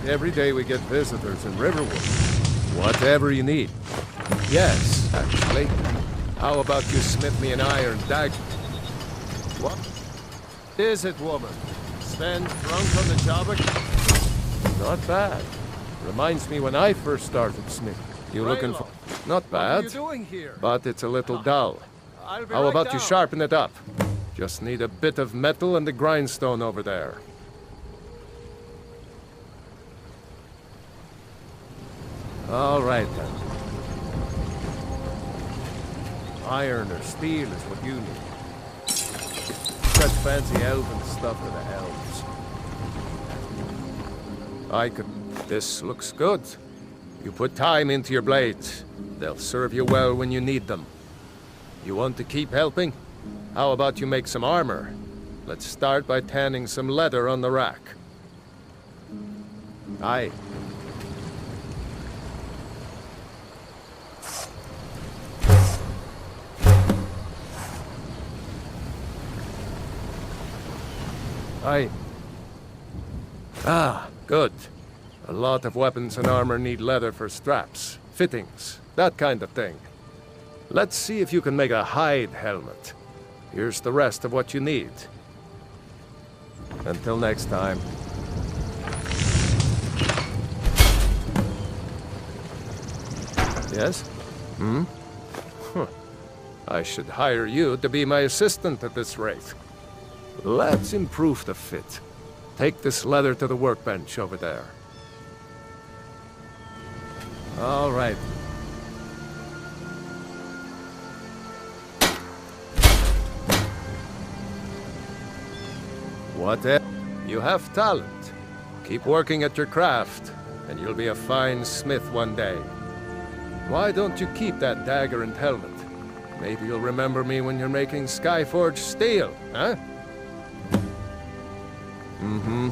Every day we get visitors in Riverwood. Whatever you need. Yes, actually. How about you smith me an iron dagger? What is it, woman? Sven drunk on the job again? Not bad. Reminds me when I first started smithing. You looking for... Not bad. What are you doing here? But it's a little dull. How about you sharpen it up? Just need a bit of metal and the grindstone over there. All right, then. Iron or steel is what you need. Such fancy elven stuff for the elves. I could... This looks good. You put time into your blades. They'll serve you well when you need them. You want to keep helping? How about you make some armor? Let's start by tanning some leather on the rack. Aye. Aye. Ah, good. A lot of weapons and armor need leather for straps, fittings, that kind of thing. Let's see if you can make a hide helmet. Here's the rest of what you need. Until next time. Yes? Hmm? Huh. I should hire you to be my assistant at this rate. Let's improve the fit. Take this leather to the workbench over there. All right. Whatever. You have talent. Keep working at your craft, and you'll be a fine smith one day. Why don't you keep that dagger and helmet? Maybe you'll remember me when you're making Skyforged steel, huh? Mm-hmm.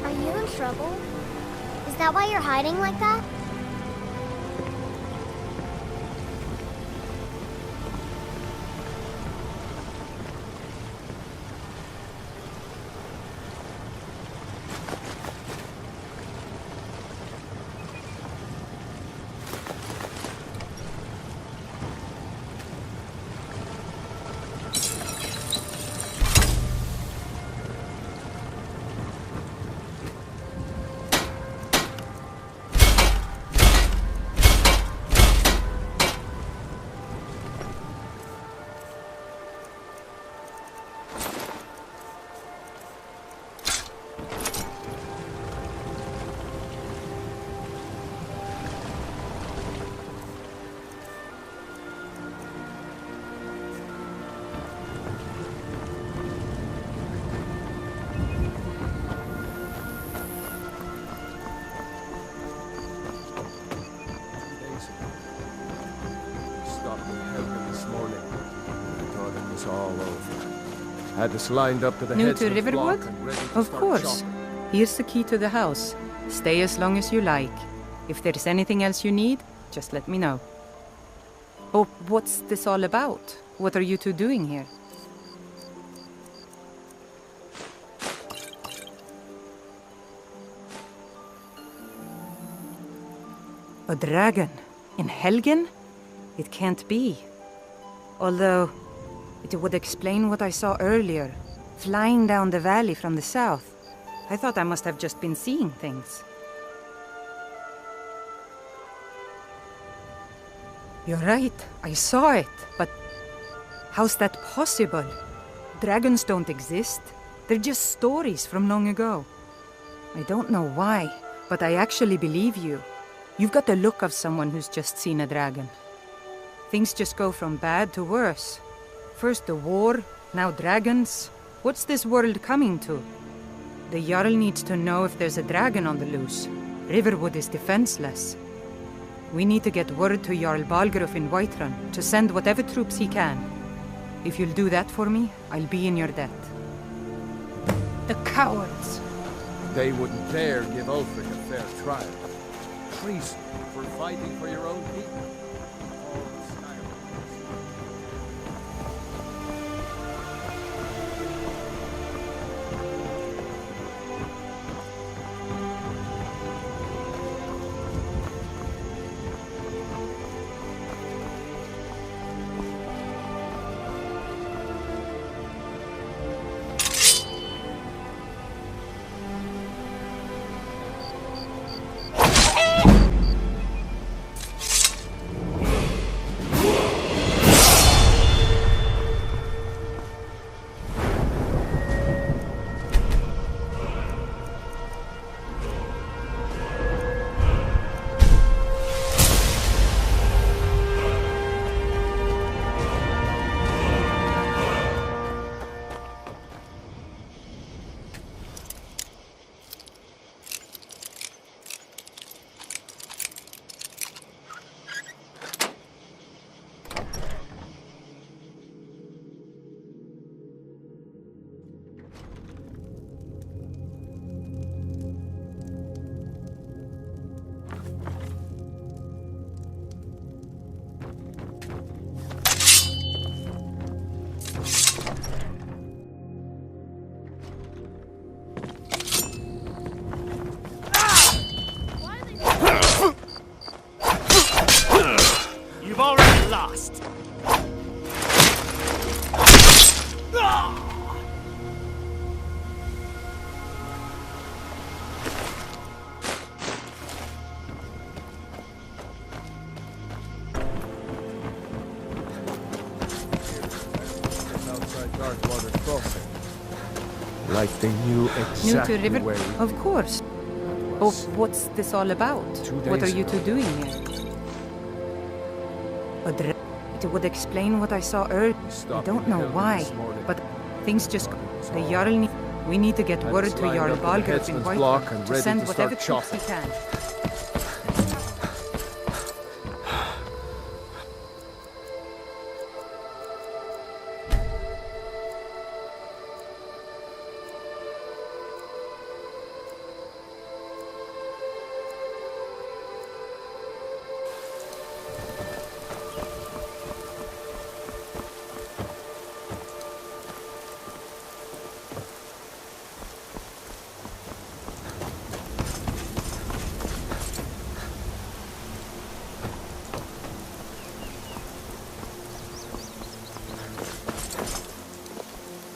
Are you in trouble? Is that why you're hiding like that? Had us lined up to the New heads to of the Riverwood? flock and ready to Of start course. shopping. Here's the key to the house. Stay as long as you like. If there's anything else you need, just let me know. Oh, what's this all about? What are you two doing here? A dragon? In Helgen? It can't be. Although, it would explain what I saw earlier, flying down the valley from the south. I thought I must have just been seeing things. You're right, I saw it, but how's that possible? Dragons don't exist. They're just stories from long ago. I don't know why, but I actually believe you. You've got the look of someone who's just seen a dragon. Things just go from bad to worse. First the war, now dragons. What's this world coming to? The Jarl needs to know if there's a dragon on the loose. Riverwood is defenseless. We need to get word to Jarl Balgruuf in WHITERUN to send whatever troops he can. If you'll do that for me, I'll be in your debt. The cowards! They wouldn't dare give Ulfric a fair trial. Treason for fighting for your own people. All the Skyrim. You've already lost. Outside Darkwater Crossing. Like they knew New exactly to River? where Of course. Oh, what's this all about? 2 What are days you ago. two doing here? It would explain what I saw earlier. I don't know why, but things just... The Jarl we need to get word to Jarl Balgruuf in Whiterun to send whatever troops we can.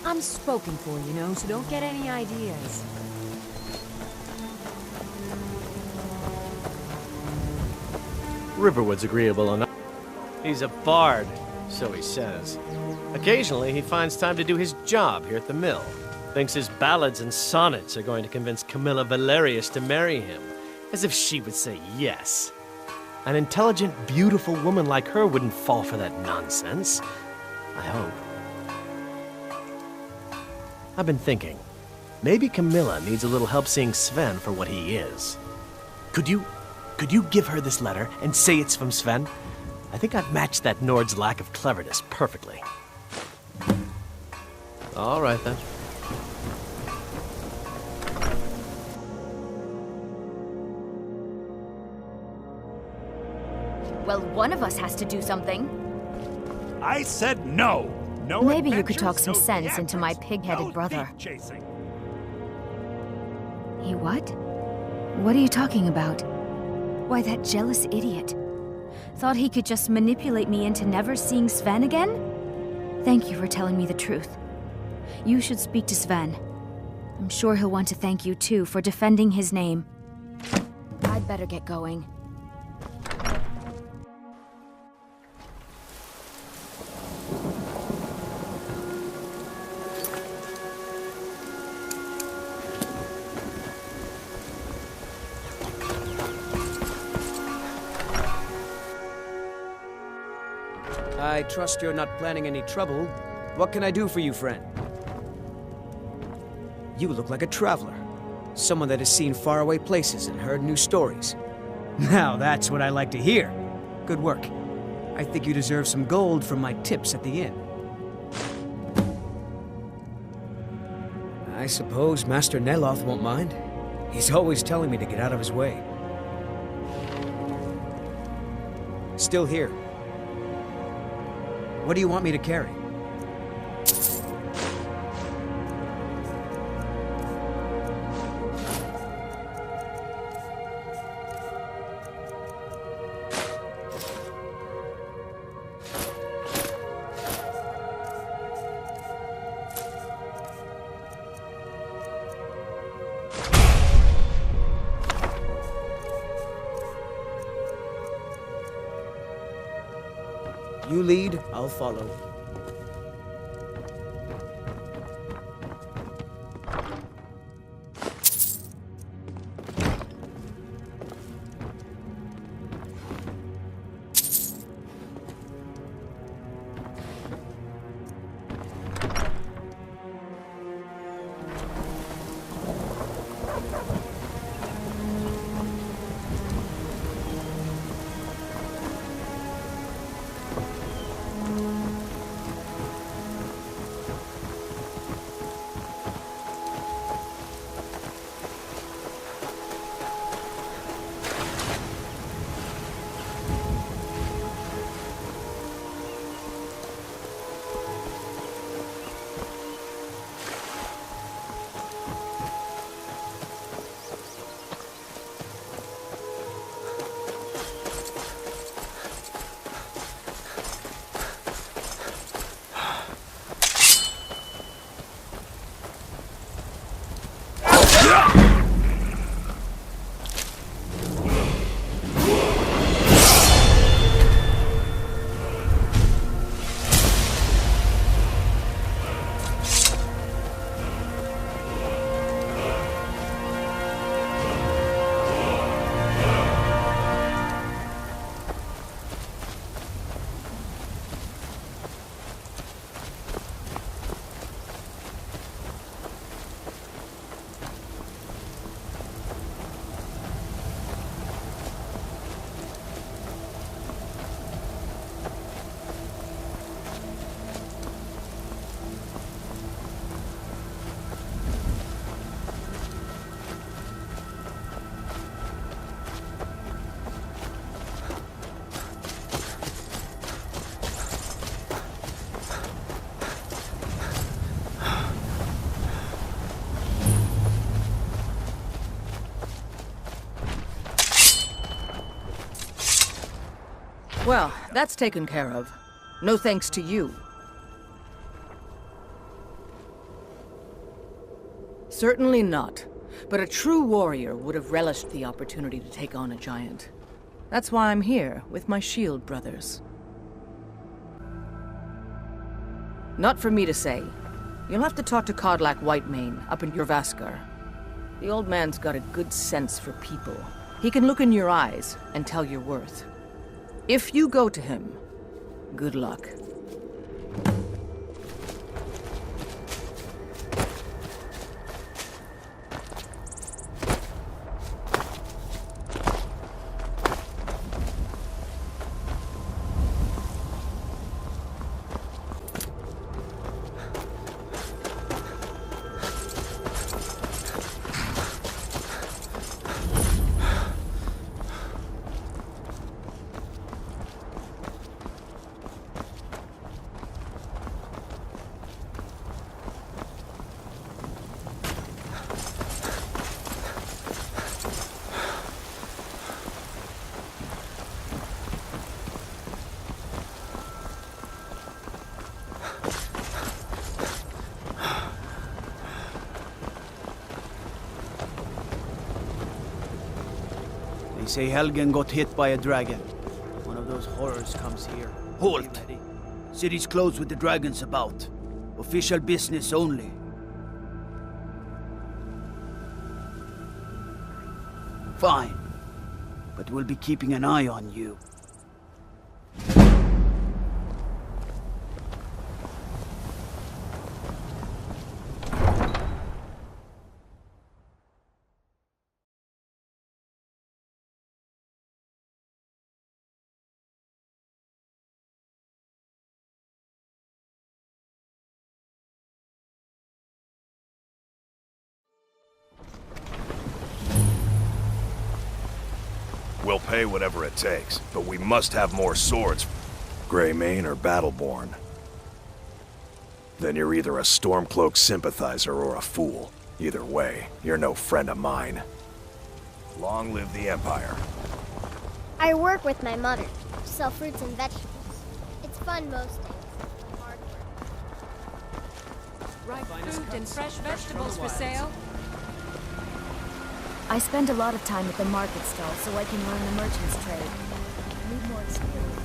I'm spoken for, you know, so don't get any ideas. Riverwood's agreeable enough. He's a bard, so he says. Occasionally, he finds time to do his job here at the mill. Thinks his ballads and sonnets are going to convince Camilla Valerius to marry him. As if she would say yes. An intelligent, beautiful woman like her wouldn't fall for that nonsense. I hope. I've been thinking, maybe Camilla needs a little help seeing Sven for what he is. Could you give her this letter and say it's from Sven? I think I've matched that Nord's lack of cleverness perfectly. All right, then. Well, one of us has to do something. I said no. No Maybe you could adventures, talk some no sense into my theatrics, pig-headed no brother. thief chasing. He what? What are you talking about? Why, that jealous idiot. Thought he could just manipulate me into never seeing Sven again? Thank you for telling me the truth. You should speak to Sven. I'm sure he'll want to thank you too for defending his name. I'd better get going. I trust you're not planning any trouble. What can I do for you, friend? You look like a traveler. Someone that has seen faraway places and heard new stories. Now that's what I like to hear. Good work. I think you deserve some gold from my tips at the inn. I suppose Master Neloth won't mind. He's always telling me to get out of his way. Still here. What do you want me to carry? You lead, I'll follow. Well, that's taken care of. No thanks to you. Certainly not. But a true warrior would have relished the opportunity to take on a giant. That's why I'm here, with my shield brothers. Not for me to say. You'll have to talk to Kodlak Whitemane, up in Jorvaskar. The old man's got a good sense for people. He can look in your eyes and tell your worth. If you go to him, good luck. They say Helgen got hit by a dragon. One of those horrors comes here. Halt! City's closed with the dragons about. Official business only. Fine. But we'll be keeping an eye on you. We'll pay whatever it takes, but we must have more swords. Greymane or Battleborn. Then you're either a Stormcloak sympathizer or a fool. Either way, you're no friend of mine. Long live the Empire. I work with my mother. Sell fruits and vegetables. It's fun most days. Hard work. Ripe fruit and fresh vegetables for sale. I spend a lot of time at the market stall so I can learn the merchant's trade. I need more experience.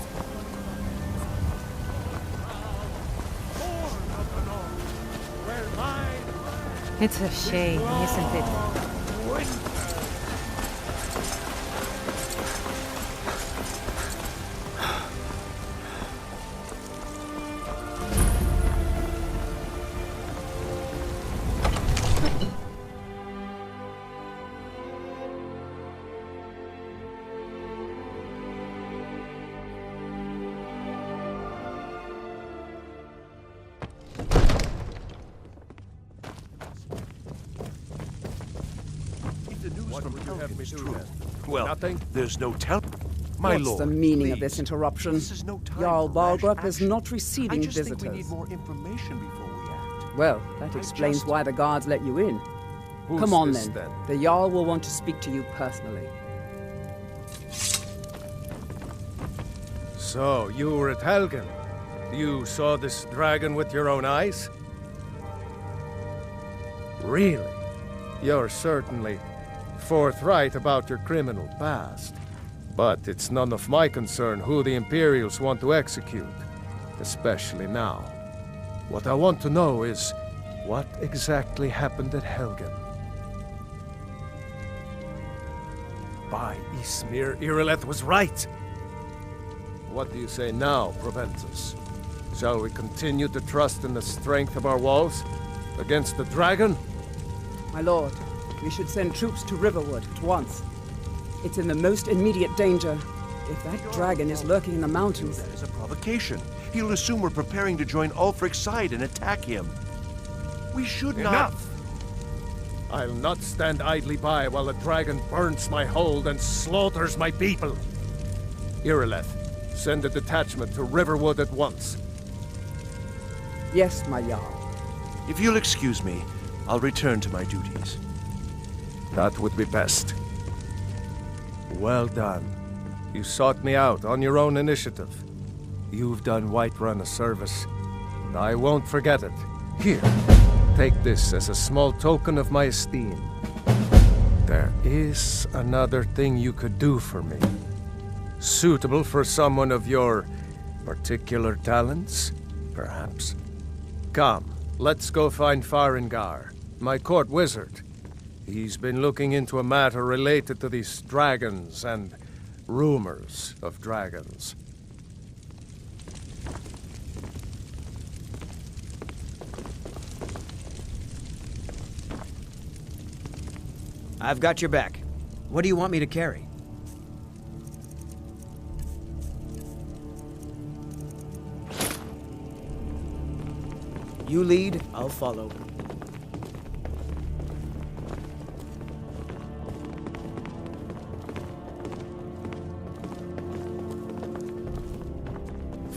It's a shame, isn't it? Well, Nothing? there's no tell. My What's lord, the meaning of please. this interruption? This is no time Jarl for rash Balgrup is action. not receiving I just visitors. think we need more information before we act. Well, that explains why the guards let you in. Who's Come on this, then. The Jarl will want to speak to you personally. So, you were at Helgen. You saw this dragon with your own eyes? Really? You're certainly forthright about your criminal past. But it's none of my concern who the Imperials want to execute, especially now. What I want to know is, what exactly happened at Helgen? By Ysmir, Irileth was right! What do you say now, Proventus? Shall we continue to trust in the strength of our walls against the dragon? My lord, we should send troops to Riverwood at once. It's in the most immediate danger. If that dragon is lurking in the mountains... That is a provocation. He'll assume we're preparing to join Ulfric's side and attack him. We should not... Enough! I'll not stand idly by while the dragon burns my hold and slaughters my people. Irileth, send a detachment to Riverwood at once. Yes, my Jarl. If you'll excuse me, I'll return to my duties. That would be best. Well done. You sought me out on your own initiative. You've done Whiterun a service, and I won't forget it. Here, take this as a small token of my esteem. There is another thing you could do for me. Suitable for someone of your particular talents, perhaps. Come, let's go find Farengar, my court wizard. He's been looking into a matter related to these dragons and rumors of dragons. I've got your back. What do you want me to carry? You lead, I'll follow.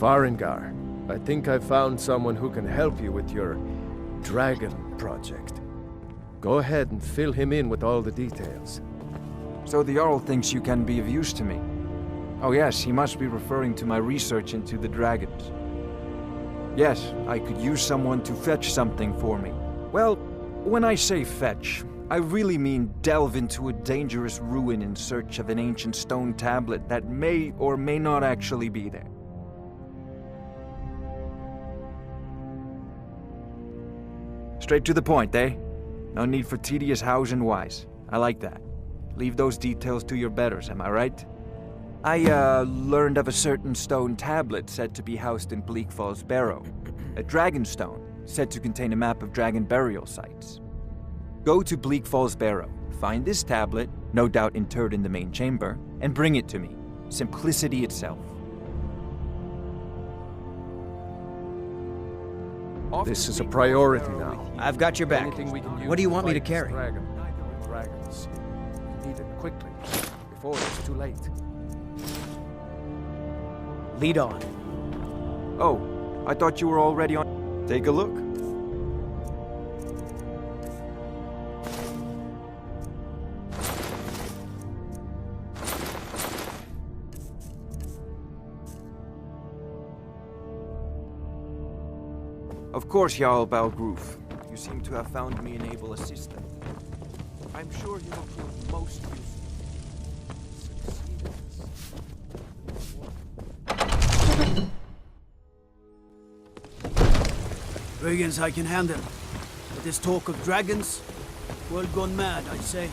Farengar, I think I've found someone who can help you with your dragon project. Go ahead and fill him in with all the details. So the Jarl thinks you can be of use to me. Oh yes, he must be referring to my research into the dragons. Yes, I could use someone to fetch something for me. Well, when I say fetch, I really mean delve into a dangerous ruin in search of an ancient stone tablet that may or may not actually be there. Straight to the point, eh? No need for tedious hows and whys. I like that. Leave those details to your betters, am I right? I, learned of a certain stone tablet said to be housed in Bleak Falls Barrow. A dragon stone, said to contain a map of dragon burial sites. Go to Bleak Falls Barrow, find this tablet, no doubt interred in the main chamber, and bring it to me. Simplicity itself. This is a priority now. I've got your back. What do you want me to carry? Dragons. We need it quickly. before it's too late. Lead on. Oh, I thought you were already on. Take a look. Of course, Jarl Balgroove. You seem to have found me an able assistant. I'm sure you will prove most useful. Brigands I can handle. But this talk of dragons, world gone mad, I'd say.